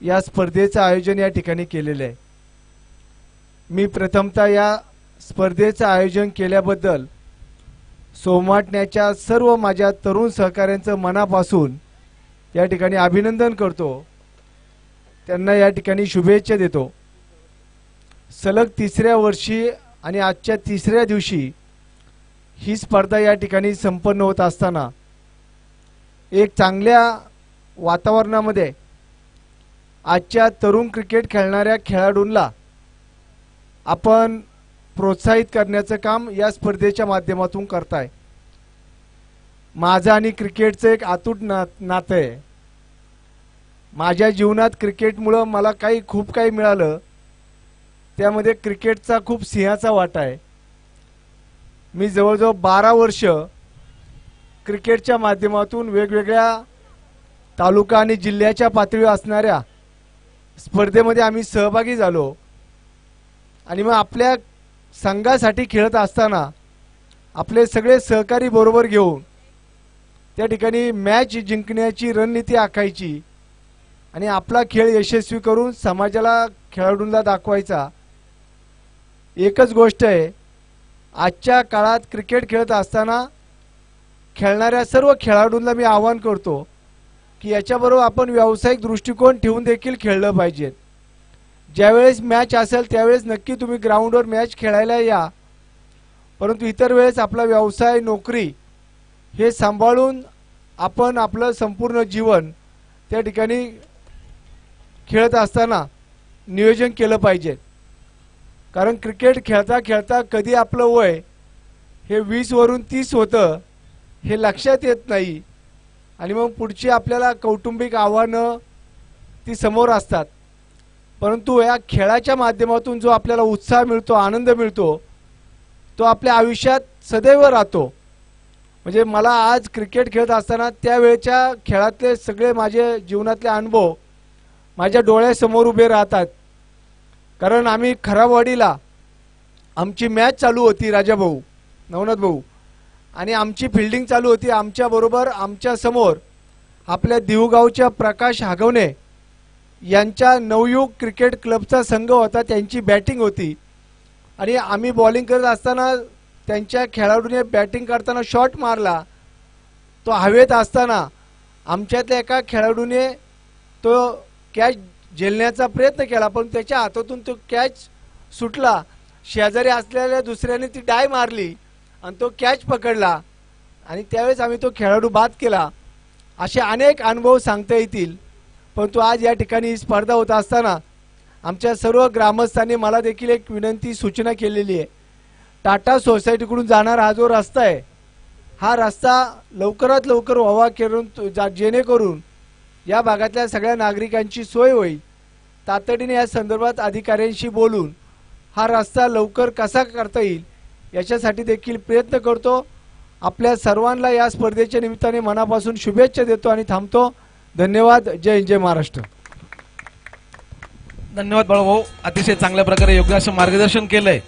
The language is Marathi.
या स्पर्धेचं आयोजन या ठिकाणी केलेलं आहे। मी प्रथमतः या स्पर्धेचं आयोजन केल्याबद्दल सोमाटण्याच्या सर्व माझ्या तरुण सहकाऱ्यांचं मनापासून या ठिकाणी अभिनंदन करतो, त्यांना या ठिकाणी शुभेच्छा देतो। सलग तिसऱ्या वर्षी आणि आजच्या तिसऱ्या दिवशी ही स्पर्धा या ठिकाणी संपन्न होत असताना एक चांगल्या वातावरणामध्ये आजच्या तरुण क्रिकेट खेळणाऱ्या खेळाडूंना आपण प्रोत्साहित करण्याचं काम या स्पर्धेच्या माध्यमातून करताय। माझं आणि क्रिकेटचं एक अतूट नातं आहे। माझ्या जीवनात क्रिकेटमुळे मला खूप काही मिळालं, त्यामध्ये क्रिकेटचा खूप सिंहाचा वाटा आहे। मी जवळजवळ 12 वर्ष क्रिकेटच्या माध्यमातून वेगवेगळ्या तालुका आणि जिल्ह्याच्या पातळीवर असणाऱ्या स्पर्धेमध्ये आम्ही सहभागी झालो आणि मग आपल्या संघासाठी खेळत असताना आपले सगळे सहकारी बरोबर घेऊन त्या ठिकाणी मॅच जिंकण्याची रणनीती आखायची आणि आपला खेळ यशस्वी करून समाजाला खेळाडूंना दाखवायचा। एकच गोष्ट आहे, आजच्या काळात क्रिकेट खेळत असताना खेळणाऱ्या सर्व खेळाडूंना मी आवाहन करतो की याच्याबरोबर आपण व्यावसायिक दृष्टिकोन ठेवून देखील खेळलं पाहिजे। ज्यावेळेस मॅच असेल त्यावेळेस नक्की तुम्ही ग्राउंडवर मॅच खेळायला या, परंतु इतर वेळेस आपला व्यवसाय नोकरी हे सांभाळून आपण आपलं संपूर्ण जीवन त्या ठिकाणी खेळत असताना नियोजन केलं पाहिजे। कारण क्रिकेट खेळता खेळता कधी आपलं वय हे 20 वरून 30 होतं हे लक्षात येत नाही आणि मग पुढची आपल्याला कौटुंबिक आव्हानं ती समोर असतात, परंतु या खेळाच्या माध्यमातून जो आपल्याला उत्साह मिळतो, आनंद मिळतो, तो आपल्या आयुष्यात सदैव राहतो। म्हणजे मला आज क्रिकेट खेळत असताना त्यावेळच्या खेळातले सगळे माझे जीवनातले अनुभव माझ्या डोळ्यासमोर उभे राहतात। कारण आम्ही खराबवाडीला आमची मॅच चालू होती, राजाभाऊ नवनाथ भाऊ, आणि आमची फिल्डिंग चालू होती। आमच्या बरोबर आमच्या समोर आपल्या दिवगावच्या प्रकाश हागवणे यांच्या नवयुग क्रिकेट क्लबचा संघ होता, त्यांची बॅटिंग होती आणि आम्ही बॉलिंग करत असताना त्यांच्या खेळाडूने बॅटिंग करताना शॉट मारला। तो हवेत असताना आमच्यातल्या एका खेळाडूने तो कॅच झेलण्याचा प्रयत्न केला, पण त्याच्या हातातून तो कॅच सुटला। शेजारी असलेल्या दुसऱ्याने ती डाय मारली आणि तो कॅच पकडला आणि त्यावेळेस आम्ही तो खेळाडू बाद केला। असे अनेक अनुभव सांगता येतील, परंतु आज या ठिकाणी स्पर्धा होत असताना आमच्या सर्व ग्रामस्थांनी मला देखील एक विनंती सूचना केलेली आहे। टाटा सोसायटीकडून जाणारा हा जो रस्ता आहे, हा रस्ता लवकरात लवकर व्हावा जेणेकरून या भागातल्या सगळ्या नागरिकांची सोय होईल। तातडीने या संदर्भात अधिकाऱ्यांशी बोलून हा रस्ता लवकर कसा करता येईल याच्यासाठी देखील प्रयत्न करतो। आपल्या सर्वांना या स्पर्धेच्या निमित्ताने मनापासून शुभेच्छा देतो आणि थांबतो। धन्यवाद। जय हिंद, जय महाराष्ट्र। धन्यवाद बाळाभाऊ, अतिशय चांगल्या प्रकारे योग्य असं मार्गदर्शन केलंय।